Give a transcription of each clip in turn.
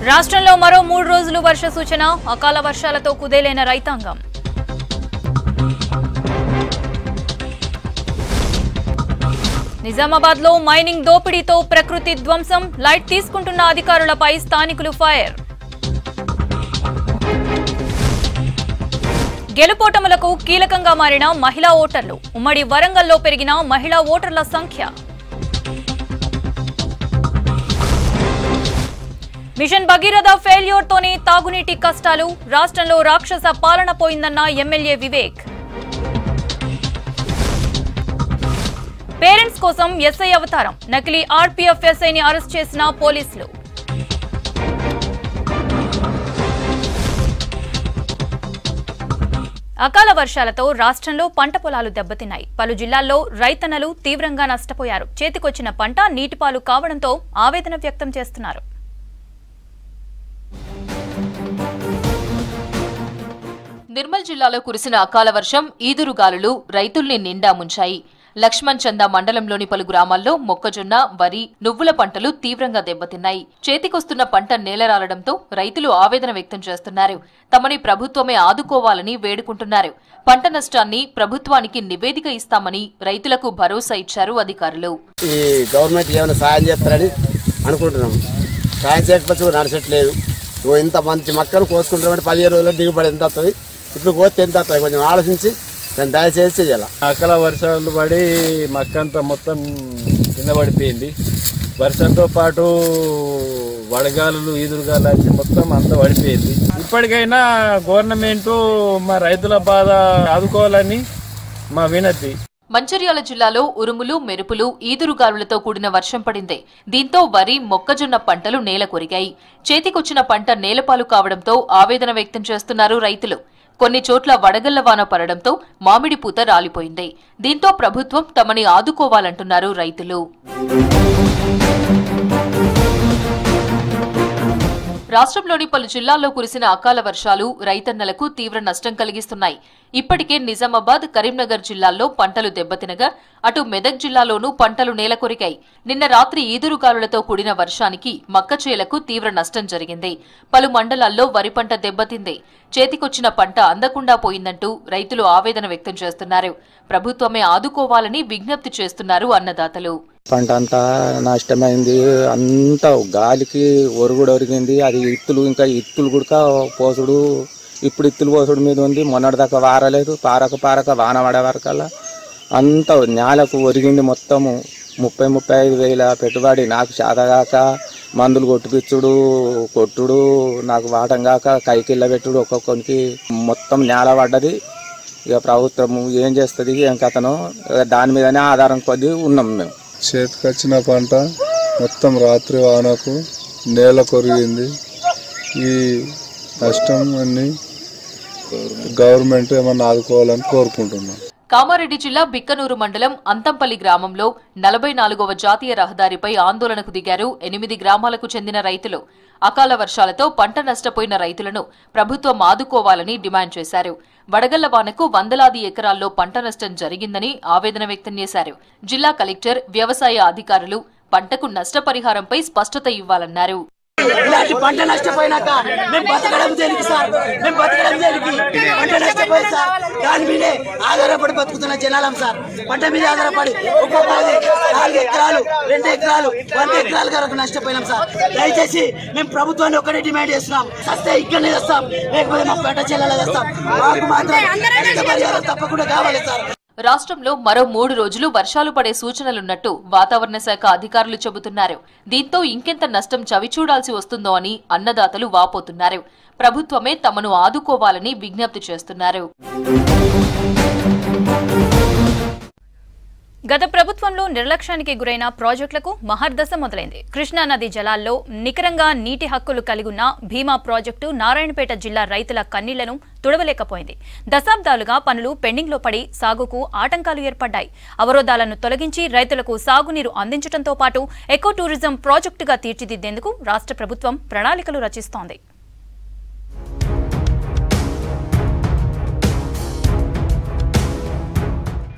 రాష్ట్రంలో మరో 3 రోజులు వర్ష సూచన అకాల వర్షాలతో కుదేలైన రైతాంగం. నిజామాబాద్లో మైనింగ్ దోపిడీతో ప్రకృతి ధ్వంసం, లైట్ తీసుకుంటున్న అధికారులపై స్థానికులు ఫైర్. గెలుపోటములకు కీలకంగా మారిన మహిళా ఓటర్లు, ఉమ్మడి వరంగల్లో పెరిగిన మహిళా ఓటర్ల సంఖ్య. మిషన్ భగీరథ ఫెయిల్యూర్ తోనే తాగునీటి కష్టాలు, రాష్ట్రంలో రాక్షస పాలన పోయిందన్న ఎమ్మెల్యే వివేక్. పేరెంట్స్ కోసం ఎస్ఐ అవతారం, నకిలీ ఆర్పీఎఫ్ ఎస్ఐని అరెస్ట్ చేసిన పోలీసులు. అకాల వర్షాలతో రాష్ట్రంలో పంట పొలాలు దెబ్బతిన్నాయి. పలు జిల్లాల్లో రైతన్నలు తీవ్రంగా నష్టపోయారు. చేతికొచ్చిన పంట నీటిపాలు కావడంతో ఆవేదన వ్యక్తం చేస్తున్నారు. నిర్మల్ జిల్లాలో కురిసిన అకాల వర్షం, ఈదురుగాలులు రైతుల్ని నిండా ముంచాయి. లక్ష్మణ్ చంద మండలంలోని పలు గ్రామాల్లో మొక్కజొన్న, వరి, నువ్వుల పంటలు తీవ్రంగా దెబ్బతిన్నాయి. చేతికొస్తున్న పంట నేలరాలడంతో రైతులు ఆవేదన వ్యక్తం చేస్తున్నారు. తమని ప్రభుత్వమే ఆదుకోవాలని వేడుకుంటున్నారు. పంట నష్టాన్ని ప్రభుత్వానికి నివేదిక ఇస్తామని రైతులకు భరోసా ఇచ్చారు అధికారులు. ఈ గవర్నమెంట్ ఏమైనా సాయం చేస్తారని అనుకుంటున్నాం. సాయం చేయకపోతే నడచట్లేదు. ఇంత మంచి మొక్కలు కోసుకుంటామంటే 15 రోజుల్లో దిగుబడి ఎంత వస్తుంది, ఇప్పుడు కోస్తే ఎంత వస్తుంది, కొంచెం ఆలోచించి దాన్ని దయచేసి చేయాలి. అకాల వర్షాలు పడి మక్కంతా మొత్తం కింద పడిపోయింది. వర్షంతో పాటు వడగాలు, ఈదురుగాలు వచ్చి మొత్తం అంతా పడిపోయింది. ఇప్పటికైనా గవర్నమెంట్ మా రైతుల బాధ ఆదుకోవాలని మా వినతి. మంచిర్యాల జిల్లాలో ఉరుములు, మెరుపులు, ఈదురుగాలులతో కూడిన వర్షం పడింది. దీంతో వరి, మొక్కజొన్న పంటలు నేల కొరిగాయి. చేతికొచ్చిన పంట నేలపాలు కావడంతో ఆవేదన వ్యక్తం చేస్తున్నారు రైతులు. కొన్ని చోట్ల వడగళ్ల వాన పడడంతో మామిడి పూత రాలిపోయింది. దీంతో ప్రభుత్వం తమని ఆదుకోవాలంటున్నారు రైతులు. రాష్ట్రంలోని పలు జిల్లాల్లో కురిసిన అకాల వర్షాలు రైతన్నలకు తీవ్ర నష్టం కలిగిస్తున్నాయి. ఇప్పటికే నిజామాబాద్, కరీంనగర్ జిల్లాల్లో పంటలు దెబ్బతినగా అటు మెదక్ జిల్లాలోనూ పంటలు నేలకొరికాయి. నిన్న రాత్రి ఈదురుగాలులతో కూడిన వర్షానికి మక్కచేలకు తీవ్ర నష్టం జరిగింది. పలు మండలాల్లో వరి పంట దెబ్బతింది. చేతికొచ్చిన పంట అందకుండా పోయిందంటూ రైతులు ఆవేదన వ్యక్తం చేస్తున్నారు. ప్రభుత్వమే ఆదుకోవాలని విజ్ఞప్తి చేస్తున్నారు అన్నదాతలు. పంట అంతా నష్టమైంది. అంతా గాలికి ఒరుగుడు ఒరిగింది. అది ఇత్తులు కూడా పోసుడు, ఇప్పుడు ఇత్తులు పోసుడు మీద ఉంది. మొన్నటిదాకా వారలేదు, పారక వాన పడే వరకల్లా అంతా నేలకు ఒరిగింది. మొత్తము 30-35 వేల పెట్టుబడి నాకు శాతగాక మందులు కొట్టుడు నాకు వాటం కాక కైకిళ్ళ పెట్టుడు ఒక్కొక్కరికి మొత్తం నేల పడ్డది. ఇక ప్రభుత్వం ఏం చేస్తుంది, ఏం కథనో దాని మీదనే ఆధారం కొద్ది ఉన్నాం మేము. చేతికొచ్చిన పంట మొత్తం రాత్రి వానకు నేల కొరిగింది. ఈ నష్టం అన్ని గవర్నమెంట్ ఏమన్నా ఆదుకోవాలని కోరుకుంటున్నాం. కామారెడ్డి జిల్లా బిక్కనూరు మండలం అంతంపల్లి గ్రామంలో 44వ జాతీయ రహదారిపై ఆందోళనకు దిగారు 8 గ్రామాలకు చెందిన రైతులు. అకాల వర్షాలతో పంట నష్టపోయిన రైతులను ప్రభుత్వం ఆదుకోవాలని డిమాండ్ చేశారు. వడగళ్ల వానకు వందలాది ఎకరాల్లో పంట నష్టం జరిగిందని ఆవేదన వ్యక్తం చేశారు. జిల్లా కలెక్టర్, వ్యవసాయ అధికారులు పంటకు నష్టపరిహారంపై స్పష్టత ఇవ్వాలన్నారు. ఇలాంటి పంట నష్టపోయినాక మేము బతకడం దేనికి సార్? మేము బతకడం దేనికి? పంట నష్టపోయి సార్ దాని మీదే ఆధారపడి బతుకుతున్న జనాలం సార్. పంట మీద ఆధారపడి ఒక్కొక్కది 4 ఎకరాలు, 2 ఎకరాలు, 100 ఎకరాల వరకు నష్టపోయినాం సార్. దయచేసి మేము ప్రభుత్వాన్ని ఒకటే డిమాండ్ చేస్తున్నాం. సస్తే ఇక్కడనే తెస్తాం, లేకపోతే మా పంట చెల్లెలా తెస్తాం. మాకు మాత్రం నష్టపరిహారం తప్పకుండా కావాలి సార్. రాష్ట్రంలో మరో 3 రోజులు వర్షాలు పడే సూచనలున్నట్టు వాతావరణ శాఖ అధికారులు చెబుతున్నారు. దీంతో ఇంకెంత నష్టం చవిచూడాల్సి వస్తుందో అని అన్నదాతలు వాపోతున్నారు. ప్రభుత్వమే తమను ఆదుకోవాలని విజ్ఞప్తి చేస్తున్నారు. గత ప్రభుత్వంలో నిర్లక్ష్యానికి గురైన ప్రాజెక్టులకు మహర్దశ మొదలైంది. కృష్ణా నది జలాల్లో నికరంగా నీటి హక్కులు కలిగున్న భీమా ప్రాజెక్టు నారాయణపేట జిల్లా రైతుల కన్నీళ్లను తుడవలేకపోయింది. దశాబ్దాలుగా పనులు పెండింగ్లో పడి సాగుకు ఆటంకాలు ఏర్పడ్డాయి. అవరోధాలను తొలగించి రైతులకు సాగునీరు అందించడంతో పాటు ఎకో టూరిజం ప్రాజెక్టుగా తీర్చిదిద్దేందుకు రాష్ట్ర ప్రభుత్వం ప్రణాళికలు రచిస్తోంది.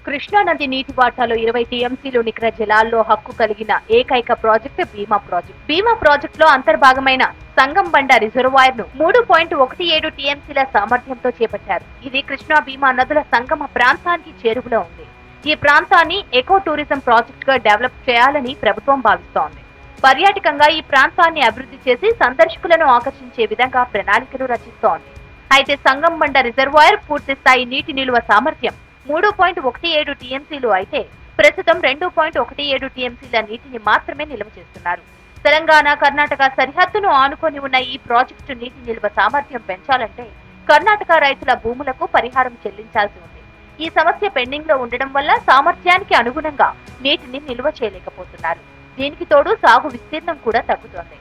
కృష్ణా నది నీటి వాటాలో 20 టీఎంసీలు నికర జలాల్లో హక్కు కలిగిన ఏకైక ప్రాజెక్టు భీమా ప్రాజెక్టు. భీమా ప్రాజెక్టులో అంతర్భాగమైన సంగంబండ రిజర్వాయర్ ను 3.17 టీఎంసీల సామర్థ్యంతో చేపట్టారు. ఇది కృష్ణా భీమా నదుల సంగమ ప్రాంతానికి చేరువలో ఉంది. ఈ ప్రాంతాన్ని ఎకో టూరిజం ప్రాజెక్ట్ గా డెవలప్ చేయాలని ప్రభుత్వం భావిస్తోంది. పర్యాటకంగా ఈ ప్రాంతాన్ని అభివృద్ధి చేసి సందర్శకులను ఆకర్షించే విధంగా ప్రణాళికలు రచిస్తోంది. అయితే సంగంబండ రిజర్వాయర్ పూర్తి స్థాయి నీటి నిల్వ సామర్థ్యం 3.17 టీఎంసీలు అయితే ప్రస్తుతం 2.17 టీఎంసీల నీటిని మాత్రమే నిల్వ చేస్తున్నారు. తెలంగాణ, కర్ణాటక సరిహద్దును ఆనుకొని ఉన్న ఈ ప్రాజెక్టు నీటి నిల్వ సామర్థ్యం పెంచాలంటే కర్ణాటక రైతుల భూములకు పరిహారం చెల్లించాల్సి ఉంది. ఈ సమస్య పెండింగ్ లో ఉండడం వల్ల సామర్థ్యానికి అనుగుణంగా నీటిని నిల్వ చేయలేకపోతున్నారు. దీనికి తోడు సాగు విస్తీర్ణం కూడా తగ్గుతోంది.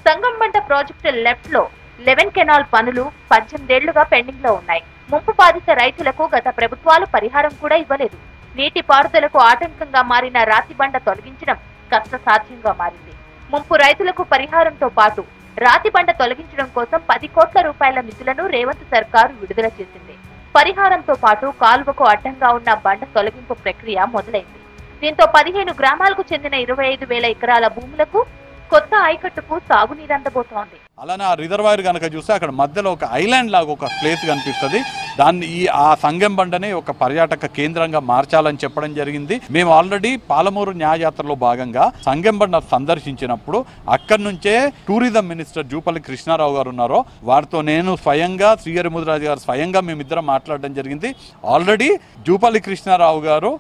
సంగంబండ ప్రాజెక్టు లెఫ్ట్ లో 11 కెనాల్ పనులు 18 ఏళ్లుగా పెండింగ్ లో ఉన్నాయి. ముంపు బాధిత రైతులకు గత ప్రభుత్వాలు పరిహారం కూడా ఇవ్వలేదు. నీటి పారుదలకు ఆటంకంగా మారిన రాతిబండ తొలగించడం కష్టసాధ్యంగా మారింది. ముంపు రైతులకు పరిహారంతో పాటు రాతిబండ తొలగించడం కోసం 10 కోట్ల రూపాయల నిధులను రేవంత్ సర్కారు విడుదల చేసింది. పరిహారంతో పాటు కాలువకు అడ్డంగా ఉన్న బండ తొలగింపు ప్రక్రియ మొదలైంది. దీంతో 15 గ్రామాలకు చెందిన 25,000 ఎకరాల భూములకు కొత్త ఆయకట్టుకు సాగునీరు అందబోతోంది. అలానే ఆ రిజర్వాయర్ కనుక చూస్తే అక్కడ మధ్యలో ఒక ఐలాండ్ లాగా ఒక ప్లేస్ కనిపిస్తుంది. దాన్ని ఆ సంగంబండని ఒక పర్యాటక కేంద్రంగా మార్చాలని చెప్పడం జరిగింది. మేము ఆల్రెడీ పాలమూరు న్యాయయాత్రలో భాగంగా సంగంబండ సందర్శించినప్పుడు అక్కడి నుంచే టూరిజం మినిస్టర్ జూపల్లి కృష్ణారావు గారు ఉన్నారో వారితో నేను స్వయంగా, శ్రీహరి ముదిరాజు గారు స్వయంగా మేమిద్దరం మాట్లాడడం జరిగింది. ఆల్రెడీ జూపల్లి కృష్ణారావు గారు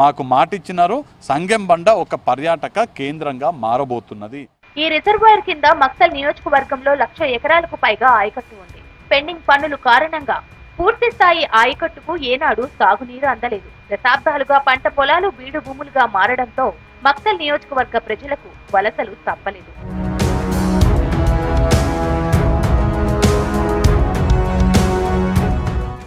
మాకు మాటిచ్చినారు, సంగంబండ ఒక పర్యాటక కేంద్రంగా మారబోతున్నది. ఈ రిజర్వాయర్ కింద మక్తల్ నియోజకవర్గంలో 1,00,000 ఎకరాలకు పైగా ఆయకట్టు ఉంది. పెండింగ్ పనుల కారణంగా పూర్తి స్థాయి ఆయకట్టుకు ఏనాడు సాగునీరు అందలేదు. దశాబ్దాలుగా పంట పొలాలు బీడు భూములుగా మారడంతో మక్తల్ నియోజకవర్గ ప్రజలకు వలసలు తప్పలేదు.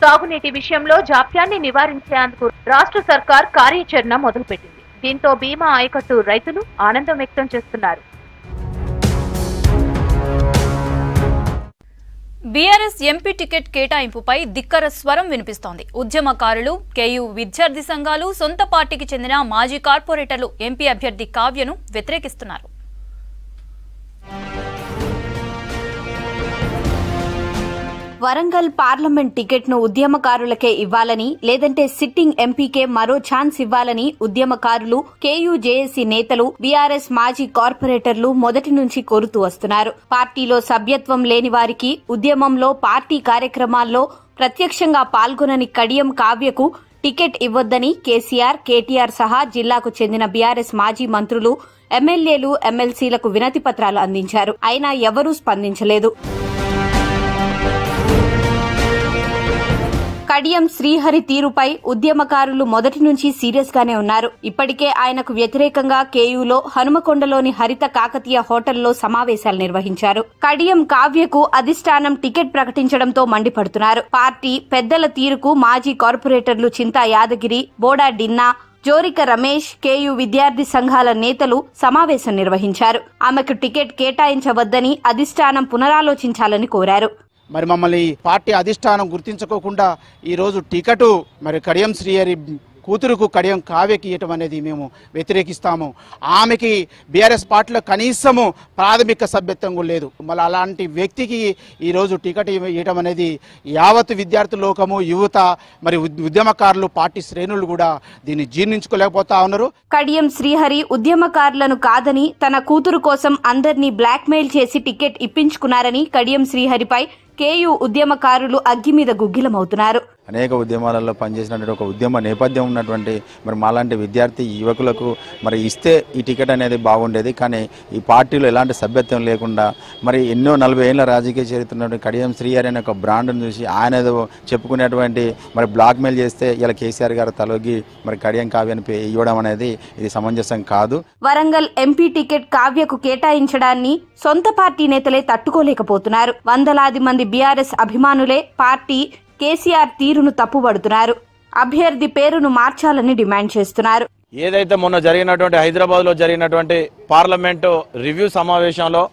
సాగునీటి విషయంలో జాప్యాన్ని నివారించేందుకు రాష్ట్ర సర్కార్ కార్యాచరణ మొదలుపెట్టింది. దీంతో భీమా ఆయకట్టు రైతులు ఆనందం వ్యక్తం చేస్తున్నారు. బీఆర్ఎస్ ఎంపీ టికెట్ కేటాయింపుపై ధిక్కర స్వరం వినిపిస్తోంది. ఉద్యమకారులు, కేయూ విద్యార్థి సంఘాలు, సొంత పార్టీకి చెందిన మాజీ కార్పొరేటర్లు ఎంపీ అభ్యర్థి కావ్యను వ్యతిరేకిస్తున్నారు. వరంగల్ పార్లమెంట్ టికెట్ ను ఉద్యమకారులకే ఇవ్వాలని, లేదంటే సిట్టింగ్ ఎంపీకే మరో ఛాన్స్ ఇవ్వాలని ఉద్యమకారులు, కేయూ జేఏసీ నేతలు, బీఆర్ఎస్ మాజీ కార్పొరేటర్లు మొదటి నుంచి కోరుతూ వస్తున్నారు. పార్టీలో సభ్యత్వం లేని వారికి, ఉద్యమంలో, పార్టీ కార్యక్రమాల్లో ప్రత్యక్షంగా పాల్గొనని కడియం కావ్యకు టికెట్ ఇవ్వొద్దని కేసీఆర్, కేటీఆర్ సహా జిల్లాకు చెందిన బీఆర్ఎస్ మాజీ మంత్రులు, ఎమ్మెల్యేలు, ఎమ్మెల్సీలకు వినతి పత్రాలు అందించారు. అయినా ఎవరూ స్పందించలేదు. కడియం శ్రీహరి తీరుపై ఉద్యమకారులు మొదటి నుంచి సీరియస్ గానే ఉన్నారు. ఇప్పటికే ఆయనకు వ్యతిరేకంగా కేయూలో హనుమకొండలోని హరిత కాకతీయ హోటల్లో సమావేశాలు నిర్వహించారు. కడియం కావ్యకు అధిష్టానం టికెట్ ప్రకటించడంతో మండిపడుతున్నారు. పార్టీ పెద్దల తీరుకు మాజీ కార్పొరేటర్లు చింతా యాదగిరి, బోడా డిన్నా, జోరిక రమేష్, కేయూ విద్యార్థి సంఘాల నేతలు సమావేశం నిర్వహించారు. ఆమెకు టికెట్ కేటాయించవద్దని అధిష్టానం పునరాలోచించాలని కోరారు. మరి మమ్మల్ని పార్టీ అధిష్టానం గుర్తించుకోకుండా ఈరోజు టికెట్ మరి కడియం శ్రీహరి కూతురుకు కడియం కావ్యకి ఇవ్వటం అనేది మేము వ్యతిరేకిస్తాము. ఆమెకి బీఆర్ఎస్ పార్టీలో కనీసము ప్రాథమిక సభ్యత్వం కూడా లేదు. మళ్ళీ అలాంటి వ్యక్తికి ఈరోజు టికెట్ ఇవ్వటం అనేది యావత్ విద్యార్థి లోకము, యువత, మరి ఉద్యమకారులు, పార్టీ శ్రేణులు కూడా దీన్ని జీర్ణించుకోలేకపోతా ఉన్నారు. కడియం శ్రీహరి ఉద్యమకారులను కాదని తన కూతురు కోసం అందరినీ బ్లాక్మెయిల్ చేసి టికెట్ ఇప్పించుకున్నారని కడియం శ్రీహరిపై కేయూ ఉద్యమకారులు అగ్గి మీద గుగ్గిలమవుతున్నారు. అనేక ఉద్యమాలలో పనిచేసినటువంటి ఒక ఉద్యమ నేపథ్యం ఉన్నటువంటి మరి మాలాంటి విద్యార్థి యువకులకు మరి ఇస్తే ఈ టికెట్ అనేది బాగుండేది. కానీ ఈ పార్టీలో ఎలాంటి సభ్యత్వం లేకుండా మరి ఎన్నో 40 ఏళ్ల రాజకీయ చరిత్ర ఉన్నటువంటి కడియం శ్రీహరి అనే ఒక బ్రాండ్ను చూసి ఆయన చెప్పుకునేటువంటి మరి బ్లాక్మెయిల్ చేస్తే ఇలా కేసీఆర్ గారు తలొగ్గి మరి కడియం కావ్యాన్ని ఇవ్వడం అనేది ఇది సమంజసం కాదు. వరంగల్ ఎంపీ టికెట్ కావ్యకు కేటాయించడాన్ని సొంత పార్టీ నేతలే తట్టుకోలేకపోతున్నారు. వందలాది మంది బీఆర్ఎస్ అభిమానులే పార్టీ, కేసీఆర్ తీరును తప్పుబడుతున్నారు. అభ్యర్థి పేరును మార్చాలని డిమాండ్ చేస్తున్నారు. ఏదైతే మొన్న జరిగినటువంటి హైదరాబాద్ లో జరిగినటువంటి పార్లమెంటు రివ్యూ సమావేశంలో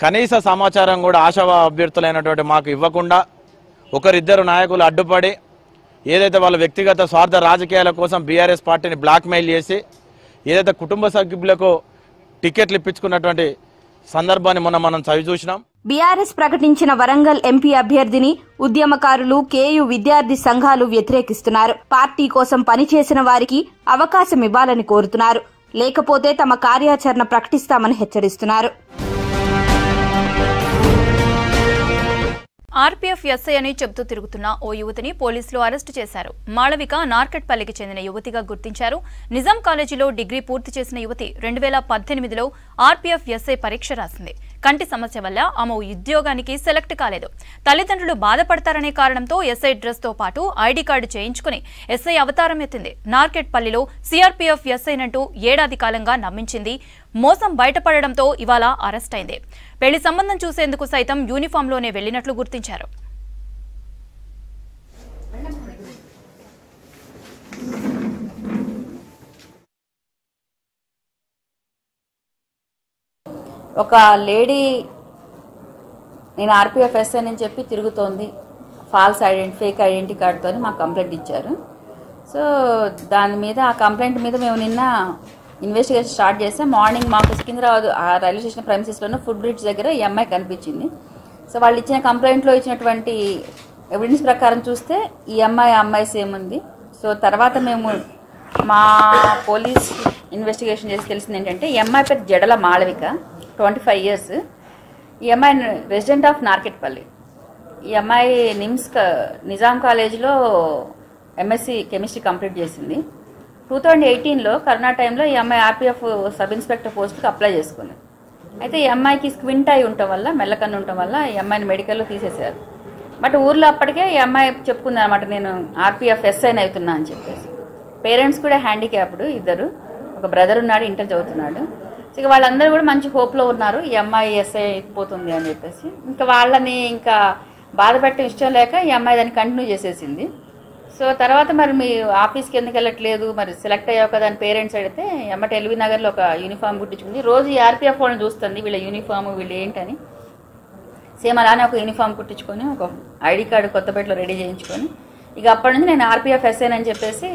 కనీస సమాచారం కూడా ఆశావా అభ్యర్థులైనటువంటి మాకు ఇవ్వకుండా ఒకరిద్దరు నాయకులు అడ్డుపడి ఏదైతే వాళ్ళ వ్యక్తిగత స్వార్థ రాజకీయాల కోసం బీఆర్ఎస్ పార్టీని బ్లాక్మెయిల్ చేసి ఏదైతే కుటుంబ సభ్యులకు టికెట్లు ఇప్పించుకున్నటువంటి సందర్భాన్ని మనం చవి చూసినాం. బీఆర్ఎస్ ప్రకటించిన వరంగల్ ఎంపీ అభ్యర్థిని ఉద్యమకారులు, కేయు విద్యార్థి సంఘాలు వ్యతిరేకిస్తున్నారు. పార్టీ కోసం పనిచేసిన వారికి అవకాశం ఇవ్వాలని కోరుతున్నారు. లేకపోతే తమ కార్యాచరణ ప్రకటిస్తామని హెచ్చరిస్తున్నారు. ఆర్పీఎఫ్ ఎస్ఐ అని చెబుతూ తిరుగుతున్న ఓ యువతిని పోలీసులు అరెస్టు చేశారు. మాళవిక నార్కట్పల్లికి చెందిన యువతిగా గుర్తించారు. నిజాం కాలేజీలో డిగ్రీ పూర్తి చేసిన యువతి 2018లో ఆర్పీఎఫ్ ఎస్ఐ పరీక్ష రాసింది. కంటి సమస్య వల్ల ఆమె ఉద్యోగానికి సెలెక్ట్ కాలేదు. తల్లిదండ్రులు బాధపడతారనే కారణంతో ఎస్ఐ డ్రెస్ తో పాటు ఐడి కార్డు చేయించుకుని ఎస్ఐ అవతారం ఎత్తింది. నార్కెట్పల్లిలో సిఆర్పీఎఫ్ ఎస్ఐనంటూ ఏడాది కాలంగా నమ్మించింది. మోసం బయటపడడంతో ఇవాళ అరెస్ట్ అయింది. పెళ్లి సంబంధం చూసేందుకు సైతం యూనిఫామ్లోనే వెళ్లినట్లు గుర్తించారు. ఒక లేడీ నేను ఆర్పీఎఫ్ ఎస్ఐ అని చెప్పి తిరుగుతోంది, ఫాల్స్ ఫేక్ ఐడెంటిటీ కార్డుతో మాకు కంప్లైంట్ ఇచ్చారు. సో దాని మీద ఆ కంప్లైంట్ మీద మేము నిన్న ఇన్వెస్టిగేషన్ స్టార్ట్ చేసాం. మార్నింగ్ మాకు సికింద్రాబాద్ ఆ రైల్వే స్టేషన్ ప్రైమిసెస్లోనే ఫుడ్ బ్రిడ్జ్ దగ్గర ఈ అమ్మాయి కనిపించింది. సో వాళ్ళు ఇచ్చిన కంప్లైంట్లో ఇచ్చినటువంటి ఎవిడెన్స్ ప్రకారం చూస్తే ఈ అమ్మాయి సేమ్ ఉంది. సో తర్వాత మేము మా పోలీస్ ఇన్వెస్టిగేషన్ చేసి తెలిసింది ఏంటంటే ఈ అమ్మాయి పేరు జడల మాళవిక, 25 years. ఈ అమ్మాయి రెసిడెంట్ ఆఫ్ నార్కెట్పల్లి. ఈ అమ్మాయి నిజాం కాలేజీలో ఎంఎస్సి కెమిస్ట్రీ కంప్లీట్ చేసింది. 2018లో కరోనా టైంలో ఈ అమ్మాయి ఆర్పీఎఫ్ సబ్ ఇన్స్పెక్టర్ పోస్ట్కి అప్లై చేసుకుంది. అయితే ఈ అమ్మాయికి స్క్వింట్ అయి ఉండటం వల్ల, మెల్లకన్ను ఉండటం వల్ల ఈ అమ్మాయిని మెడికల్లో తీసేశారు. బట్ ఊర్లో అప్పటికే ఈ అమ్మాయి చెప్పుకుంది అనమాట, నేను ఆర్పీఎఫ్ ఎస్ఐని అవుతున్నా అని చెప్పేసి. పేరెంట్స్ కూడా హ్యాండిక్యాప్డ్, ఇద్దరు, ఒక బ్రదర్ ఉన్నాడు, ఇంటర్ చదువుతున్నాడు. ఇక వాళ్ళందరూ కూడా మంచి హోప్లో ఉన్నారు ఈ అమ్మాయి ఎస్ఐ అయిపోతుంది అని చెప్పేసి. ఇంకా వాళ్ళని ఇంకా బాధ పెట్టడం ఇష్టం లేక ఈ అమ్మాయి దాన్ని కంటిన్యూ చేసేసింది. సో తర్వాత మరి మీ ఆఫీస్కి ఎందుకు వెళ్ళట్లేదు, మరి సెలెక్ట్ అయ్యావు కదా అని పేరెంట్స్ అడిగితే ఎమ్మటి ఎల్వి నగర్లో ఒక యూనిఫామ్ కుట్టించుకుంది. రోజు ఈ ఆర్పీఎఫ్ వాళ్ళని చూస్తుంది, వీళ్ళ యూనిఫామ్ వీళ్ళు ఏంటని. సేమ్ అలానే ఒక యూనిఫామ్ కుట్టించుకొని ఒక ఐడి కార్డు కొత్తపేటలో రెడీ చేయించుకొని ఇక అప్పటి నుంచి నేను ఆర్పీఎఫ్ ఎస్ఐ అని చెప్పేసి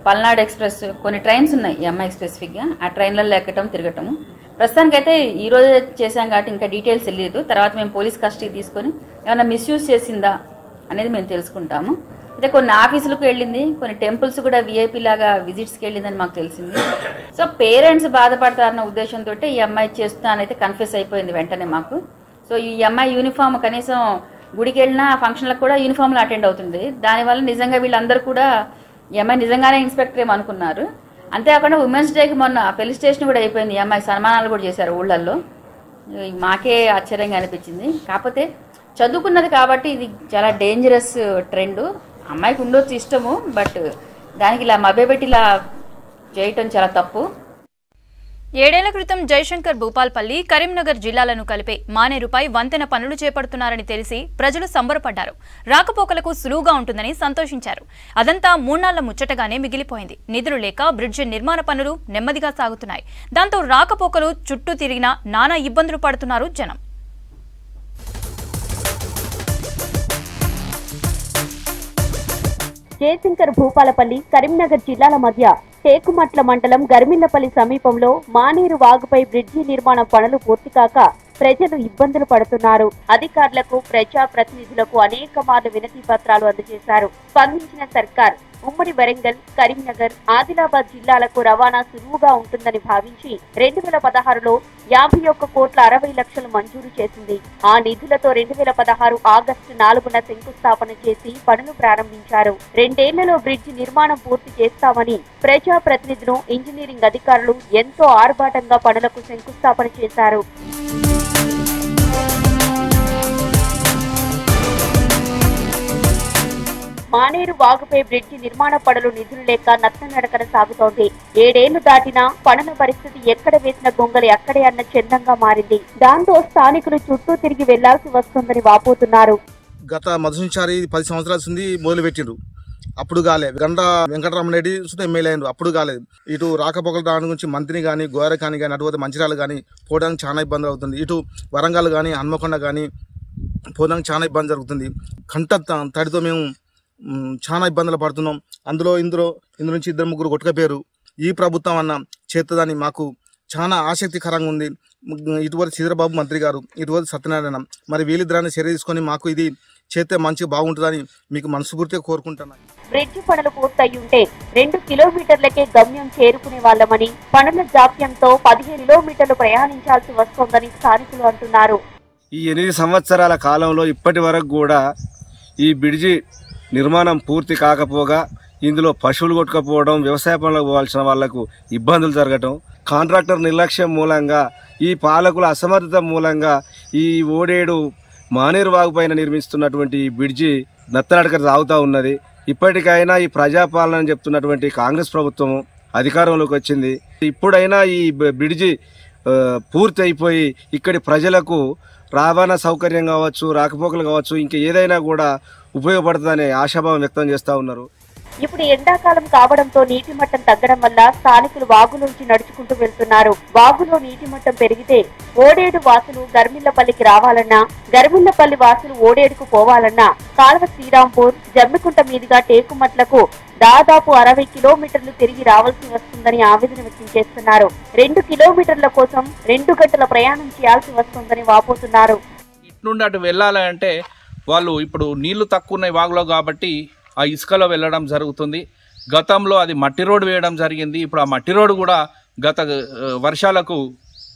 పల్నాడు ఎక్స్ప్రెస్ కొన్ని ట్రైన్స్ ఉన్నాయి ఈ అమ్మాయి స్పెసిఫిక్గా, ఆ ట్రైన్లలో ఎక్కటం తిరగటము. ప్రస్తుతానికైతే ఈ రోజే చేశాం కాబట్టి ఇంకా డీటెయిల్స్ తెలియదు. తర్వాత మేము పోలీస్ కస్టడీ తీసుకొని ఏమైనా మిస్యూజ్ చేసిందా అనేది మేము తెలుసుకుంటాము. అయితే కొన్ని ఆఫీసులకు వెళ్ళింది, కొన్ని టెంపుల్స్ కూడా విఐపీ లాగా విజిట్స్కి వెళ్ళిందని మాకు తెలిసింది. సో పేరెంట్స్ బాధపడతారన్న ఉద్దేశంతో ఈ అమ్మాయి చేస్తున్నానైతే కన్ఫ్యూస్ అయిపోయింది వెంటనే మాకు. సో ఈ అమ్మాయి యూనిఫామ్ కనీసం గుడికి వెళ్ళినా ఫంక్షన్లకు కూడా యూనిఫామ్లో అటెండ్ అవుతుంది. దానివల్ల నిజంగా వీళ్ళందరూ కూడా ఈ అమ్మాయి నిజంగానే ఇన్స్పెక్టర్ ఏమనుకున్నారు. అంతేకాకుండా ఉమెన్స్ డేకి మొన్న పెళ్లి స్టేషన్ కూడా అయిపోయింది, ఈ అమ్మాయి సన్మానాలు కూడా చేశారు ఊళ్ళల్లో. మాకే ఆశ్చర్యంగా అనిపించింది. కాకపోతే చదువుకున్నది కాబట్టి ఇది చాలా డేంజరస్ ట్రెండ్. అమ్మాయికి ఉండొచ్చు ఇష్టము, బట్ దానికి ఇలా మభ్యపెట్టి ఇలా చేయటం చాలా తప్పు. 7 ఏళ్ల క్రితం జయశంకర్ భూపాల్పల్లి, కరీంనగర్ జిల్లాలను కలిపే మానేరుపై వంతెన పనులు చేపడుతున్నారని తెలిసి ప్రజలు సంబరపడ్డారు. రాకపోకలకు సులువుగా ఉంటుందని సంతోషించారు. అదంతా 3 నాళ్ల ముచ్చటగానే మిగిలిపోయింది. నిధులు లేక బ్రిడ్జి నిర్మాణ పనులు నెమ్మదిగా సాగుతున్నాయి. దాంతో రాకపోకలు చుట్టూ తిరిగినా నానా ఇబ్బందులు పడుతున్నారు జనం. జయశంకర్ భూపాలపల్లి, కరీంనగర్ జిల్లాల మధ్య టేకుమట్ల మండలం గర్మిల్లపల్లి సమీపంలో మానేరు వాగుపై బ్రిడ్జి నిర్మాణ పనులు పూర్తి కాక ప్రజలు ఇబ్బందులు పడుతున్నారు. అధికారులకు, ప్రజా ప్రతినిధులకు అనేక మార్లు వినతి పత్రాలు అందజేశారు. స్పందించిన సర్కార్ ఉమ్మడి వరంగల్, కరీంనగర్, ఆదిలాబాద్ జిల్లాలకు రవాణా సులువుగా ఉంటుందని భావించి 2016లో 51,60,00,000 మంజూరు చేసింది. ఆ నిధులతో 2016 ఆగస్టు 4న శంకుస్థాపన చేసి పనులు ప్రారంభించారు. 2 ఏళ్లలో బ్రిడ్జి నిర్మాణం పూర్తి చేస్తామని ప్రజా ప్రతినిధులు, ఇంజనీరింగ్ అధికారులు ఎంతో ఆర్భాటంగా పనులకు శంకుస్థాపన చేశారు. మానేరు వాగుపై బ్రిడ్జి నిర్మాణ పనులు నిధులు లేక నత్తనడకన సాగుతోంది. 7 ఏళ్లు దాటినా పనుల పరిస్థితి ఎక్కడ వేసిన గొంగలి అక్కడే అన్న చందంగా మారింది. దాంతో స్థానికులు చుట్టూ తిరిగి వెళ్లాల్సి వస్తుందని వాపోతున్నారు. గత మధుసంచారి 10 సంవత్సరాల నుండి మొదలు పెట్టిండ్రు, అప్పుడు కాలేదు. గండ వెంకటరామరెడ్డి ఎమ్మెల్యే అయిండు, అప్పుడు కాలేదు. ఇటు రాకపోకల దాని గురించి మంత్రిని కానీ, గోరఖాని కానీ, అటుపోతే మంచిర్యాల కానీ పోవడానికి చాలా ఇబ్బంది అవుతుంది. ఇటు వరంగల్ కానీ, హన్మకొండ కానీ పోవడానికి చాలా ఇబ్బంది జరుగుతుంది. కంట తడితో మేము చాలా ఇబ్బందులు పడుతున్నాం. ఇందులో నుంచి 2-3 కొట్టుకపోయారు. ఈ ప్రభుత్వం అన్న చేస్తుందని మాకు చాలా ఆసక్తికరంగా ఉంది. ఇటువంటి చంద్రబాబు మంత్రి గారు, ఇటువంటి సత్యనారాయణ, మరి వీళ్ళిద్దరాన్ని చర్య తీసుకొని మాకు ఇది చేస్తే మంచిగా బాగుంటుందని మీకు మనస్ఫూర్తిగా కోరుకుంటున్నాను. బ్రిడ్జి పనులు పూర్తయి ఉంటే 2 కిలోమీటర్లకే గమ్యం చేరుకునే వాళ్ళమని, పనుల జాప్యంతో 15 కిలోమీటర్లు ప్రయాణించాల్సి వస్తోందని స్థానికులు అంటున్నారు. ఈ 8 సంవత్సరాల కాలంలో ఇప్పటి వరకు కూడా ఈ బ్రిడ్జి నిర్మాణం పూర్తి కాకపోగా ఇందులో పశువులు కొట్టుకపోవడం, వ్యవసాయ పనులకు పోవాల్సిన వాళ్లకు ఇబ్బందులు జరగటం, కాంట్రాక్టర్ నిర్లక్ష్యం మూలంగా, ఈ పాలకుల అసమర్థత మూలంగా ఈ ఓడేడు మానేరు వాగు పైన నిర్మిస్తున్నటువంటి ఈ బ్రిడ్జి నత్తనడక సాగుతూ ఉన్నది. ఇప్పటికైనా ఈ ప్రజాపాలన అని చెప్తున్నటువంటి కాంగ్రెస్ ప్రభుత్వం అధికారంలోకి వచ్చింది. ఇప్పుడైనా ఈ బ్రిడ్జి పూర్తి అయిపోయి ఇక్కడి ప్రజలకు రవాణా సౌకర్యం కావచ్చు, రాకపోకలు కావచ్చు, ఇంకా ఏదైనా కూడా ఉపయోగపడుతుందనే ఆశాభావం వ్యక్తం చేస్తూ ఉన్నారు. ఇప్పుడు ఎండాకాలం కావడంతో నీటి మట్టం తగ్గడం వల్ల స్థానికులు వాగులోంచి నడుచుకుంటూ వెళ్తున్నారు. వాగులో నీటి మట్టం పెరిగితే ఓడేడు వాసులు గర్మిళ్లపల్లికి రావాలన్నా, గర్మిళ్లపల్లి వాసులు ఓడేడుకు పోవాలన్నా కాల్వ శ్రీరాంపూర్, జమ్మికుంట మీదుగా టేకుమట్లకు దాదాపు 60 కిలోమీటర్లు తిరిగి రావాల్సి వస్తుందని ఆవేదన వ్యక్తం చేస్తున్నారు. 2 కిలోమీటర్ల కోసం 2 గంటల ప్రయాణం చేయాల్సి వస్తుందని వాపోతున్నారు. ఇటు నుండి అటు వెళ్ళాలంటే వాళ్ళు ఇప్పుడు నీళ్లు తక్కువ ఉన్నాయి వాగులో కాబట్టి ఆ ఇసుకలో వెళ్ళడం జరుగుతుంది. గతంలో అది మట్టి రోడ్డు వేయడం జరిగింది. ఇప్పుడు ఆ మట్టి రోడ్డు కూడా గత వర్షాలకు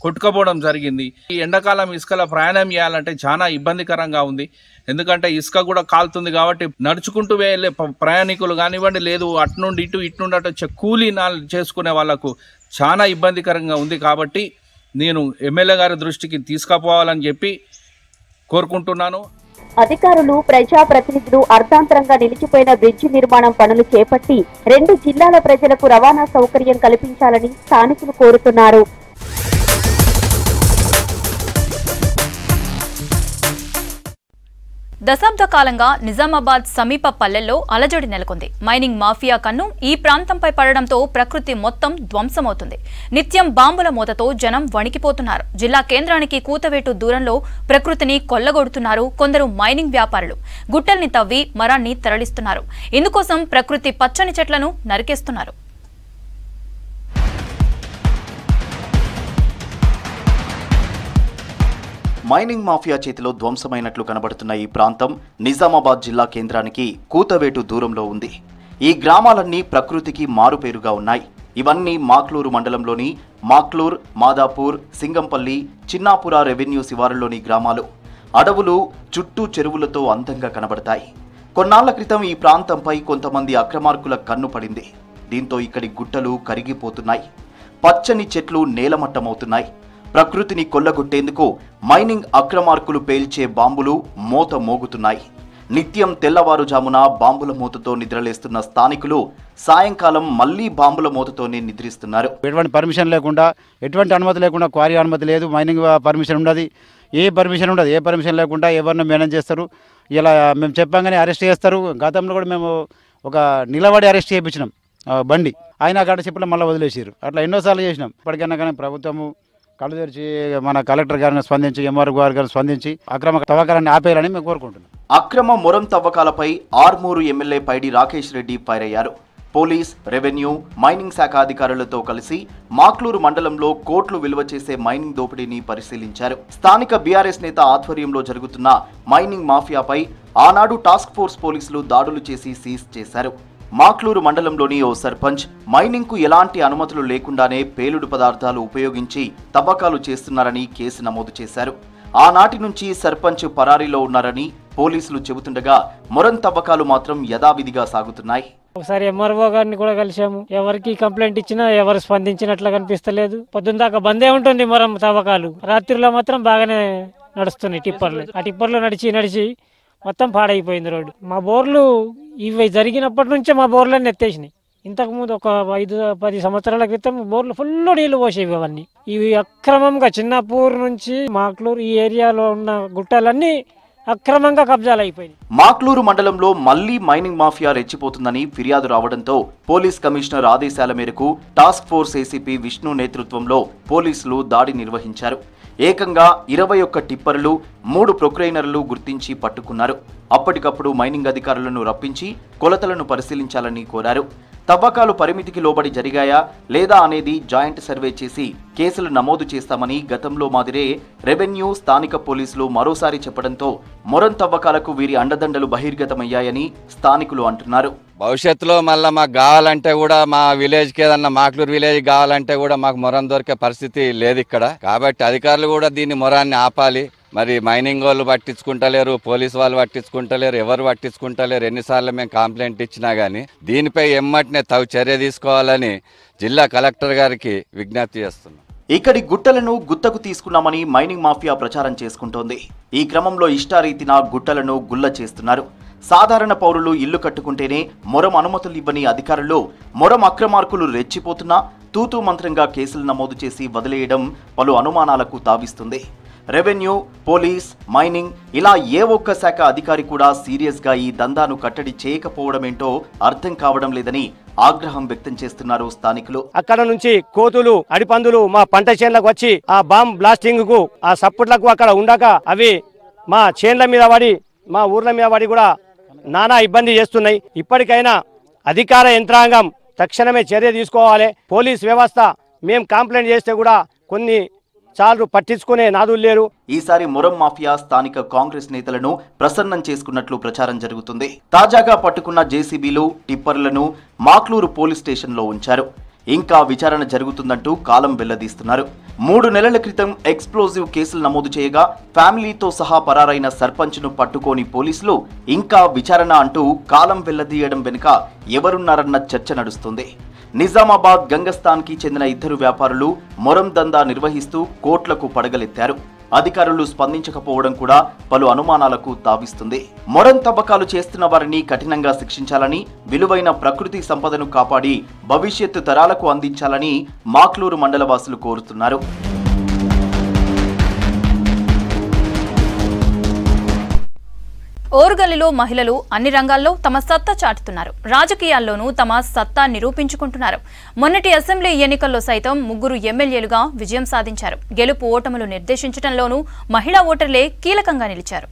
కొట్టుకపోవడం జరిగింది. ఈ ఎండాకాలం ఇసుకలో ప్రయాణం చేయాలంటే చాలా ఇబ్బందికరంగా ఉంది. ఎందుకంటే ఇసుక కూడా కాలుతుంది కాబట్టి నడుచుకుంటూ వెళ్ళే ప్రయాణికులు కానివ్వండి, లేదు అటు నుండి ఇటు నుండి అటు కూలీ చేసుకునే వాళ్ళకు చాలా ఇబ్బందికరంగా ఉంది. కాబట్టి నేను ఎమ్మెల్యే గారి దృష్టికి తీసుకుపోవాలని చెప్పి కోరుకుంటున్నాను. అధికారులు, ప్రజాప్రతినిధులు అర్ధాంతరంగా నిలిచిపోయిన బ్రిడ్జి నిర్మాణం పనులు చేపట్టి 2 జిల్లాల ప్రజలకు రవాణా సౌకర్యం కల్పించాలని స్థానికులు కోరుతున్నారు. దశాబ్ద కాలంగా నిజామాబాద్ సమీప పల్లెల్లో అలజడి నెలకొంది. మైనింగ్ మాఫియా కన్ను ఈ ప్రాంతంపై పడడంతో ప్రకృతి మొత్తం ధ్వంసమవుతుంది. నిత్యం బాంబుల మోతతో జనం వణికిపోతున్నారు. జిల్లా కేంద్రానికి కూతవేటు దూరంలో ప్రకృతిని కొల్లగొడుతున్నారు కొందరు మైనింగ్ వ్యాపారులు. గుట్టల్ని తవ్వి మరాన్ని తరలిస్తున్నారు. ఇందుకోసం ప్రకృతి పచ్చని చెట్లను నరికేస్తున్నారు. మైనింగ్ మాఫియా చేతిలో ధ్వంసమైనట్లు కనబడుతున్న ఈ ప్రాంతం నిజామాబాద్ జిల్లా కేంద్రానికి కూతవేటు దూరంలో ఉంది. ఈ గ్రామాలన్నీ ప్రకృతికి మారుపేరుగా ఉన్నాయి. ఇవన్నీ మాక్లూరు మండలంలోని మాక్లూర్, మాదాపూర్, సింగంపల్లి, చిన్నాపుర రెవెన్యూ శివారులోని గ్రామాలు. అడవులు చుట్టూ చెరువులతో అందంగా కనబడతాయి. కొన్నాళ్ల క్రితం ఈ ప్రాంతంపై కొంతమంది అక్రమార్కుల కన్ను పడింది. దీంతో ఇక్కడి గుట్టలు కరిగిపోతున్నాయి. పచ్చని చెట్లు నేలమట్టమవుతున్నాయి. ప్రకృతిని కొల్లగొట్టేందుకు మైనింగ్ అక్రమార్కులు పేల్చే బాంబులు మోత మోగుతున్నాయి. నిత్యం తెల్లవారుజామున బాంబుల మూతతో నిద్రలేస్తున్న స్థానికులు సాయంకాలం మళ్లీ బాంబుల మూతతోనే నిద్రిస్తున్నారు. ఎటువంటి పర్మిషన్ లేకుండా, ఎటువంటి అనుమతి లేకుండా, క్వారీ అనుమతి లేదు, మైనింగ్ పర్మిషన్ ఉండదు, ఏ పర్మిషన్ లేకుండా ఎవరిని మేనేజ్ చేస్తారు. ఇలా మేము చెప్పంగానే అరెస్ట్ చేస్తారు. గతంలో కూడా మేము ఒక నిలబడి అరెస్ట్ చేయించినాం బండి, అయినా కాడ చెప్పలే మళ్ళీ వదిలేసారు. అట్లా ఎన్నోసార్లు చేసినాం. ఇప్పటికైనా కానీ ప్రభుత్వము కళ్ళు తెరిచి మన కలెక్టర్ గారిని స్పందించి, ఎంఆర్ఓ గారిని స్పందించి అక్రమ తవ్వకాలను ఆపేయాలని మేము కోరుకుంటున్నాం. అక్రమ మొరం తవ్వకాలపై ఆర్మూరు ఎమ్మెల్యే పైడి రాకేష్ రెడ్డి ఫైర్ అయ్యారు. పోలీస్, రెవెన్యూ, మైనింగ్ శాఖ అధికారులతో కలిసి మాక్లూరు మండలంలో కోట్లు విలువ చేసే మైనింగ్ దోపిడీని పరిశీలించారు. స్థానిక బీఆర్ఎస్ నేత ఆధ్వర్యంలో జరుగుతున్న మైనింగ్ మాఫియాపై ఆనాడు టాస్క్ ఫోర్స్ పోలీసులు దాడులు చేసి సీజ్ చేశారు. మాక్లూరు మండలంలోని ఓ సర్పంచ్ మైనింగ్కు ఎలాంటి అనుమతులు లేకుండానే పేలుడు పదార్థాలు ఉపయోగించి తవ్వకాలు చేస్తున్నారని కేసు నమోదు చేశారు. ఆనాటి నుంచి సర్పంచ్ పరారీలో ఉన్నారని పోలీసులు చెబుతుండగా మొరం తవ్వకాలు మాత్రం యథావిధిగా సాగుతున్నాయి. ఒకసారి ఎంఆర్ఓ గారిని కూడా కలిసాము. ఎవరికి కంప్లైంట్ ఇచ్చినా ఎవరు స్పందించినట్లు కనిపిస్తలేదు. పొద్దున్న దాకా బందే ఉంటుంది మొరం తవ్వకాలు. రాత్రిలో మాత్రం బాగానే నడుస్తున్నాయి టిప్పర్లు. ఆ టిప్పర్లు నడిచి మొత్తం పాడైపోయింది రోడ్డు. మా బోర్లు ఇవి జరిగినప్పటి నుంచే మా బోర్లన్నీ ఎత్తేసినాయి. ఇంతకుముందు ఒక 5-10 సంవత్సరాల క్రితం బోర్లు ఫుల్ నీళ్లు పోసేవి. అవన్నీ ఇవి అక్రమంగా చిన్నపూర్ నుంచి మాక్లూరు ఈ ఏరియాలో ఉన్న గుట్టలన్నీ అక్రమంగా కబ్జాలు అయిపోయింది. మాక్లూరు మండలంలో మళ్లీ మైనింగ్ మాఫియా రెచ్చిపోతుందని ఫిర్యాదు రావడంతో పోలీస్ కమిషనర్ ఆదేశాల మేరకు టాస్క్ ఫోర్స్ ఏసీపీ విష్ణు నేతృత్వంలో పోలీసులు దాడి నిర్వహించారు. ఏకంగా 21 టిప్పర్లు, 3 ప్రొక్లైనర్లు గుర్తించి పట్టుకున్నారు. అప్పటికప్పుడు మైనింగ్ అధికారులను రప్పించి కొలతలను పరిశీలించాలని కోరారు. తవ్వకాలు పరిమితికి లోబడి జరిగాయా లేదా అనేది జాయింట్ సర్వే చేసి కేసులు నమోదు చేస్తామని గతంలో మాదిరే రెవెన్యూ స్థానిక పోలీసులు మరోసారి చెప్పడంతో మొరం తవ్వకాలకు వీరి అండదండలు బహిర్గతమయ్యాయని స్థానికులు అంటున్నారు. భవిష్యత్తులో మళ్ళీ మాకు కావాలంటే కూడా మా విలేజ్కి ఏదన్నా మాక్లూరు విలేజ్ కావాలంటే కూడా మాకు మొరం దొరికే పరిస్థితి లేదు ఇక్కడ. కాబట్టి అధికారులు కూడా దీన్ని మొరాన్ని ఆపాలి. మరి మైనింగ్ వాళ్ళు పట్టించుకుంటలేరు, పోలీసు వాళ్ళు పట్టించుకుంటలేరు, ఎవరు పట్టించుకుంటలేరు. ఎన్నిసార్లు మేము కంప్లైంట్ ఇచ్చినా కానీ దీనిపై ఎమ్మటినే తగు చర్య తీసుకోవాలని జిల్లా కలెక్టర్ గారికి విజ్ఞప్తి చేస్తున్నాం. ఇక్కడి గుట్టలను గుత్తకు తీసుకున్నామని మైనింగ్ మాఫియా ప్రచారం చేసుకుంటోంది. ఈ క్రమంలో ఇష్టారీతిన గుట్టలను గుల్ల చేస్తున్నారు. సాధారణ పౌరులు ఇల్లు కట్టుకుంటేనే మొరం అనుమతులు ఇవ్వని అధికారులు మొరం అక్రమార్కులు రెచ్చిపోతున్నా తూతూ మంత్రంగా కేసులు నమోదు చేసి వదిలేయడం పలు అనుమానాలకు తావిస్తుంది. రెవెన్యూ, పోలీస్, మైనింగ్ ఇలా ఏ ఒక్క శాఖ అధికారి కూడా సీరియస్గా ఈ దందాను కట్టడి చేయకపోవడమేంటో అర్థం కావడం లేదని ఆగ్రహం వ్యక్తం చేస్తున్నారు స్థానికులు. అక్కడ నుంచి కోతులు, అడిపందులు మా పంట చేన్లకు వచ్చి ఆ బాంబ్ బ్లాస్టింగ్ కు ఆ సప్పుట్లకు అక్కడ ఉండక అవి మా చేన్ల మీద పడి మా ఊర్ల మీద పడి కూడా నానా ఇబ్బంది చేస్తున్నాయి. ఇప్పటికైనా అధికార యంత్రాంగం తక్షణమే చర్య తీసుకోవాలి. పోలీస్ వ్యవస్థ మేం కంప్లైంట్ చేస్తే కూడా కొన్ని చాలు పట్టించుకునే నాదులు లేరు. ఈసారి మొరం మాఫియా స్థానిక కాంగ్రెస్ నేతలను ప్రసన్నం చేసుకున్నట్లు ప్రచారం జరుగుతుంది. తాజాగా పట్టుకున్న జేసీబీలు, టిప్పర్లను మాక్లూరు పోలీస్ స్టేషన్లో ఉంచారు. ఇంకా విచారణ జరుగుతుందంటూ కాలం వెల్లదీస్తున్నారు. 3 నెలల క్రితం ఎక్స్ప్లోజివ్ కేసులు నమోదు చేయగా ఫ్యామిలీతో సహా పరారైన సర్పంచ్ను పట్టుకోని పోలీసులు ఇంకా విచారణ అంటూ కాలం వెల్లదీయడం వెనుక ఎవరున్నారన్న చర్చ నడుస్తుంది. నిజామాబాద్ గంగస్థాన్కి చెందిన 2 వ్యాపారులు మొరం దందా నిర్వహిస్తూ కోట్లకు పడగలెత్తారు. అధికారులు స్పందించకపోవడం కూడా పలు అనుమానాలకు తావిస్తుంది. మొరం తవ్వకాలు చేస్తున్న వారిని కఠినంగా శిక్షించాలని, విలువైన ప్రకృతి సంపదను కాపాడి భవిష్యత్తు తరాలకు అందించాలని మాక్లూరు మండలవాసులు కోరుతున్నారు. ఓరుగల్లులో మహిళలు అన్ని రంగాల్లో తమ సత్తా చాటుతున్నారు. రాజకీయాల్లోనూ తమ సత్తా నిరూపించుకుంటున్నారు. మొన్నటి అసెంబ్లీ ఎన్నికల్లో సైతం 3 ఎమ్మెల్యేలుగా విజయం సాధించారు. గెలుపు ఓటములు నిర్దేశించడంలోనూ మహిళా ఓటర్లే కీలకంగా నిలిచారు.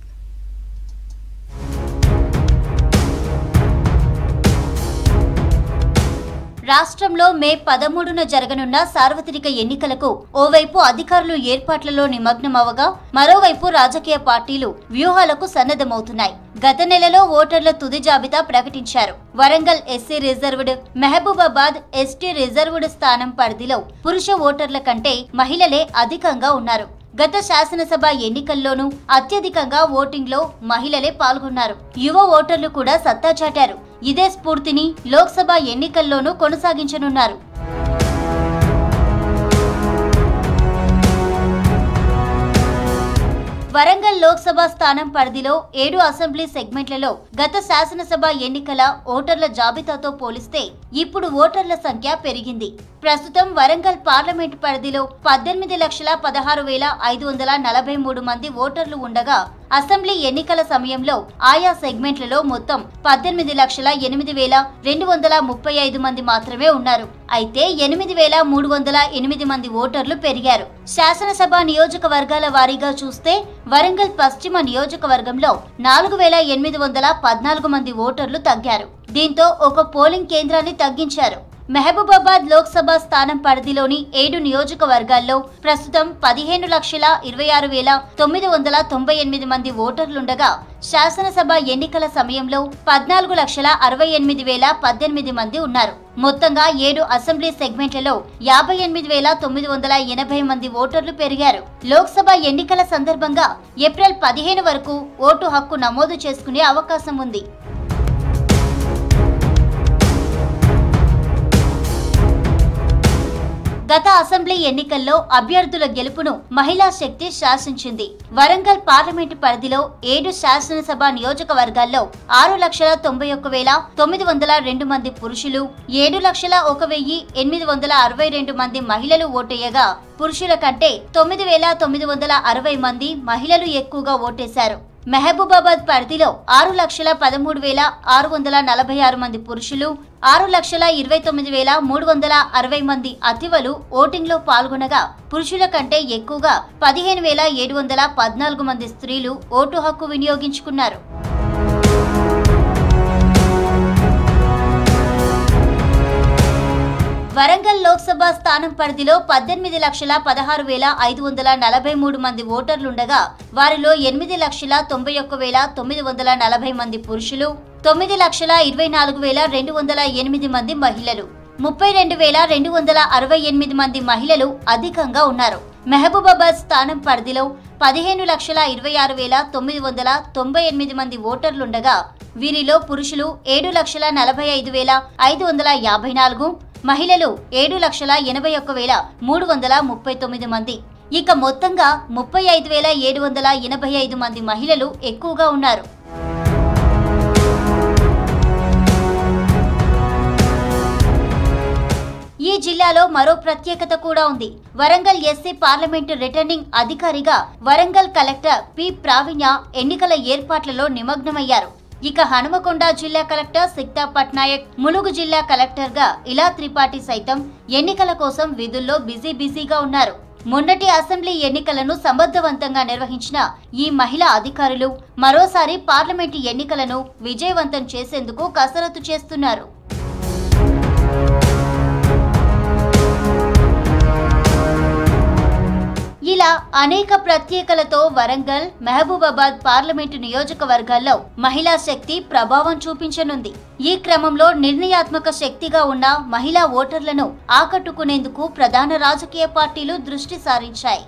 రాష్ట్రంలో మే 13న జరగనున్న సార్వత్రిక ఎన్నికలకు ఓవైపు అధికారులు ఏర్పాట్లలో నిమగ్నమవగా మరోవైపు రాజకీయ పార్టీలు వ్యూహాలకు సన్నద్ధమవుతున్నాయి. గత నెలలో ఓటర్ల తుది జాబితా ప్రకటించారు. Warangal SC reserved, Mahabubabad ST reserved స్థానం పరిధిలో పురుష ఓటర్ల కంటే మహిళలే అధికంగా ఉన్నారు. గత శాసనసభ ఎన్నికల్లోనూ అత్యధికంగా ఓటింగ్లో మహిళలే పాల్గొన్నారు. యువ ఓటర్లు కూడా సత్తా చాటారు. ఇదే స్ఫూర్తిని లోక్సభ ఎన్నికల్లోనూ కొనసాగించనున్నారు. వరంగల్ లోక్సభ స్థానం పరిధిలో 7 అసెంబ్లీ సెగ్మెంట్లలో గత శాసనసభ ఎన్నికల ఓటర్ల జాబితాతో పోలిస్తే ఇప్పుడు ఓటర్ల సంఖ్య పెరిగింది. ప్రస్తుతం వరంగల్ పార్లమెంట్ పరిధిలో 18,16,543 మంది ఓటర్లు ఉండగా అసెంబ్లీ ఎన్నికల సమయంలో ఆయా సెగ్మెంట్లలో మొత్తం 18,08,235 మంది మాత్రమే ఉన్నారు. అయితే 8,308 మంది ఓటర్లు పెరిగారు. శాసనసభ నియోజకవర్గాల వారీగా చూస్తే వరంగల్ పశ్చిమ నియోజకవర్గంలో 4,814 మంది ఓటర్లు తగ్గారు. దీంతో ఒక పోలింగ్ కేంద్రాన్ని తగ్గించారు. మహబూబాబాద్ లోక్సభ స్థానం పరిధిలోని 7 నియోజకవర్గాల్లో ప్రస్తుతం 15,26,998 మంది ఓటర్లుండగా శాసనసభ ఎన్నికల సమయంలో 14,68,018 మంది ఉన్నారు. మొత్తంగా 7 అసెంబ్లీ సెగ్మెంట్లలో 58,980 మంది ఓటర్లు పెరిగారు. లోక్సభ ఎన్నికల సందర్భంగా ఏప్రిల్ 15 వరకు ఓటు హక్కు నమోదు చేసుకునే అవకాశం ఉంది. గత అసెంబ్లీ ఎన్నికల్లో అభ్యర్థుల గెలుపును మహిళా శక్తి శాసించింది. వరంగల్ పార్లమెంటు పరిధిలో 7 శాసనసభ నియోజకవర్గాల్లో 6,91,902 మంది పురుషులు, 7,01,862 మంది మహిళలు ఓటేయగా పురుషుల కంటే 9,960 మంది మహిళలు ఎక్కువగా ఓటేశారు. మహబూబాబాద్ పరిధిలో 6,13,646 మంది పురుషులు, 6,29,360 మంది అతివలు ఓటింగ్లో పాల్గొనగా పురుషుల కంటే ఎక్కువగా 15,714 మంది స్త్రీలు ఓటు హక్కు వినియోగించుకున్నారు. వరంగల్ లోక్సభ స్థానం పరిధిలో 18,16,543 మంది ఓటర్లుండగా వారిలో 8,91,940 మంది పురుషులు, 9,24,208 మంది మహిళలు, 32,268 మంది మహిళలు అధికంగా ఉన్నారు. మహబూబాబాద్ స్థానం పరిధిలో 15,26,998 మంది ఓటర్లుండగా వీరిలో పురుషులు 7,45,554, మహిళలు 7,81,339 మంది. ఇక మొత్తంగా 35,785 మంది మహిళలు ఎక్కువగా ఉన్నారు. ఈ జిల్లాలో మరో ప్రత్యేకత కూడా ఉంది. వరంగల్ ఎస్సీ పార్లమెంటు రిటర్నింగ్ అధికారిగా వరంగల్ కలెక్టర్ పి ప్రావీణ్య ఎన్నికల ఏర్పాట్లలో నిమగ్నమయ్యారు. ఇక హనుమకొండ జిల్లా కలెక్టర్ సిక్తా పట్నాయక్, ములుగు జిల్లా కలెక్టర్ గా ఇలా త్రిపాఠి సైతం ఎన్నికల కోసం విధుల్లో బిజీగా ఉన్నారు. మొన్నటి అసెంబ్లీ ఎన్నికలను సమర్థవంతంగా నిర్వహించిన ఈ మహిళా అధికారులు మరోసారి పార్లమెంటు ఎన్నికలను విజయవంతం చేసేందుకు కసరత్తు చేస్తున్నారు. ఇలా అనేక ప్రత్యేకలతో వరంగల్, మహబూబాబాద్ పార్లమెంటు నియోజకవర్గాల్లో మహిళా శక్తి ప్రభావం చూపించనుంది. ఈ క్రమంలో నిర్ణయాత్మక శక్తిగా ఉన్న మహిళా ఓటర్లను ఆకట్టుకునేందుకు ప్రధాన రాజకీయ పార్టీలు దృష్టి సారించాయి.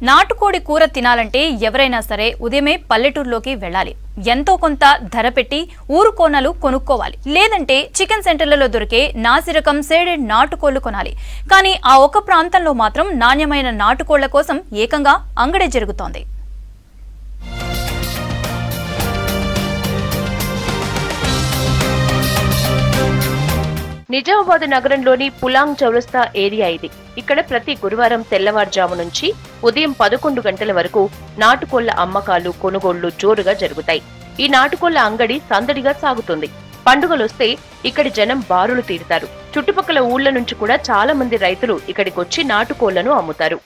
నాటుకోడి కూర తినాలంటే ఎవరైనా సరే ఉదయమే పల్లెటూరులోకి వెళ్ళాలి. ఎంతో కొంత ధర పెట్టి ఊరు కోనలు కొనుక్కోవాలి. లేదంటే చికెన్ సెంటర్లలో దొరికే నాసిరకం సేడెడ్ నాటుకోళ్లు కొనాలి. కానీ ఆ ఒక్క ప్రాంతంలో మాత్రం నాణ్యమైన నాటుకోళ్ల కోసం ఏకంగా అంగడే జరుగుతోంది. నిజామాబాద్ నగరంలోని పులాంగ్ చౌరస్తా ఏరియా ఇది. ఇక్కడ ప్రతి గురువారం తెల్లవారుజాము నుంచి ఉదయం 11 గంటల వరకు నాటుకోళ్ల అమ్మకాలు, కొనుగోళ్లు జోరుగా జరుగుతాయి. ఈ నాటుకోళ్ల అంగడి సందడిగా సాగుతుంది. పండుగలొస్తే ఇక్కడి జనం బారులు తీరుతారు. చుట్టుపక్కల ఊళ్ల నుంచి కూడా చాలా మంది రైతులు ఇక్కడికొచ్చి నాటుకోళ్లను అమ్ముతారు.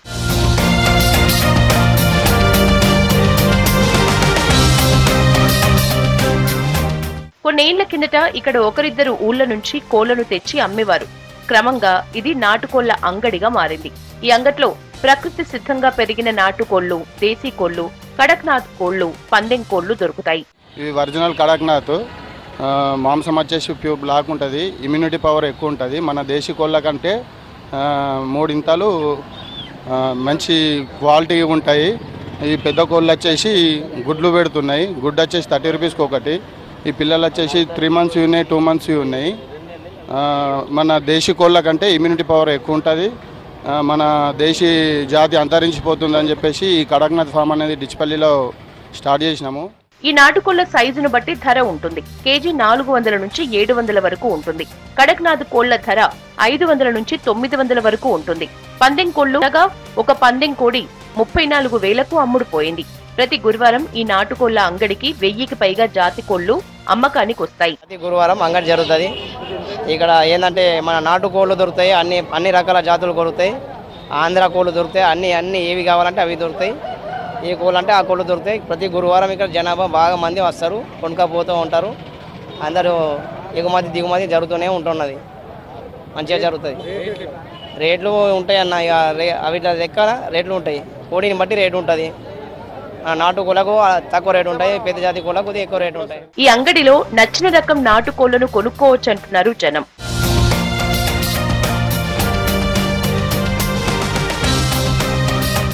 కొన్నేళ్ల కిందట ఇక్కడ ఒకరిద్దరు ఊళ్ల నుంచి కోళ్లను తెచ్చి అమ్మేవారు. క్రమంగా ఇది నాటుకోళ్ల అంగడిగా మారింది. ఈ అంగట్లో ప్రకృతి సిద్ధంగా పెరిగిన నాటుకోళ్లు, దేశీ కోళ్లు, కడక్నాథ్ కోళ్లు, పందెం కోళ్లు దొరుకుతాయి. ఇది ఒరిజినల్ కడక్నాథ్. మాంసం వచ్చేసి ప్యూర్ బ్లాక్ ఉంటుంది. ఇమ్యూనిటీ పవర్ ఎక్కువ ఉంటుంది. మన దేశీ కోళ్ళ కంటే 3 ఇంతలు మంచి క్వాలిటీ ఉంటాయి. ఈ పెద్ద కోళ్ళు వచ్చేసి గుడ్లు పెడుతున్నాయి. గుడ్డు వచ్చేసి 30 రూపీస్కి ఒకటి. ఈ పిల్లలు వచ్చేసి 3 మంత్స్ ఉన్నాయి, 2 మంత్స్ ఉన్నాయి. మన దేశీ కోళ్ళ కంటే ఇమ్యూనిటీ పవర్ ఎక్కువ ఉంటుంది. మన దేశీ జాతి అంతరించిపోతుందని చెప్పేసి ఈ కడక్నాథ్ ఫామ్ అనేది డిచ్పల్లిలో స్టార్ట్ చేసినాము. ఈ నాటుకోళ్ల సైజును బట్టి ధర ఉంటుంది. కేజీ 400 నుంచి 700 వరకు ఉంటుంది. కడక్నాథ్ కోళ్ల ధర 500 నుంచి 900 వరకు ఉంటుంది. పందెం కోళ్లుగా ఒక పందెం కోడి 34,000కు అమ్ముడుపోయింది. ప్రతి గురువారం ఈ నాటుకోళ్ల అంగడికి 1000కి పైగా జాతి కోళ్లు అమ్మకానికి వస్తాయి. ప్రతి గురువారం అంగడి జరుగుతుంది. ఇక్కడ ఏంటంటే మన నాటుకోళ్లు దొరుకుతాయి. అన్ని రకాల జాతులు దొరుకుతాయి. ఆంధ్ర కోళ్లు దొరుకుతాయి. అన్ని ఏవి కావాలంటే అవి దొరుకుతాయి. ఏ కోళ్ళు అంటే ఆ కోళ్ళు దొరుకుతాయి. ప్రతి గురువారం ఇక్కడ జనాభా బాగా మంది వస్తారు, కొనుక్కపోతూ ఉంటారు. అందరూ ఎగుమతి దిగుమతి జరుగుతూనే ఉంటున్నది. మంచిగా జరుగుతుంది. రేట్లు ఉంటాయి అన్న. ఇక అవి లెక్క రేట్లు ఉంటాయి. కోడిని బట్టి రేటు ఉంటుంది. నాటు కోళ్ళకు తక్కువ రేటు ఉంటాయి, పెద్ద జాతి కోళ్ళకు ఎక్కువ రేటు ఉంటాయి. ఈ అంగడిలో నచ్చిన రకం నాటుకోళ్లను కొనుక్కోవచ్చు అంటున్నారు జనం.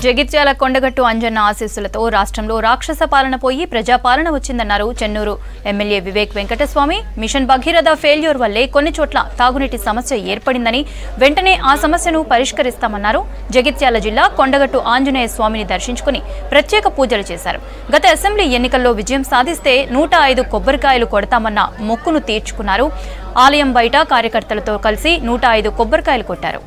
జగిత్యాల కొండగట్టు అంజన్న ఆశీస్సులతో రాష్ట్రంలో రాక్షస పాలన పోయి ప్రజాపాలన వచ్చిందన్నారు Chennur MLA Vivek Venkataswamy. Mission Bhagiratha failure వల్లే కొన్ని చోట్ల తాగునీటి సమస్య ఏర్పడిందని, వెంటనే ఆ సమస్యను పరిష్కరిస్తామన్నారు. జగిత్యాల జిల్లా కొండగట్టు ఆంజనేయ స్వామిని దర్శించుకుని ప్రత్యేక పూజలు చేశారు. గత అసెంబ్లీ ఎన్నికల్లో విజయం సాధిస్తే 105 కొబ్బరికాయలు కొడతామన్న మొక్కును తీర్చుకున్నారు. ఆలయం బయట కార్యకర్తలతో కలిసి 105 కొబ్బరికాయలు కొట్టారు.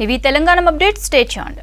ఇవి తెలంగాణ అప్డేట్. Stay tuned.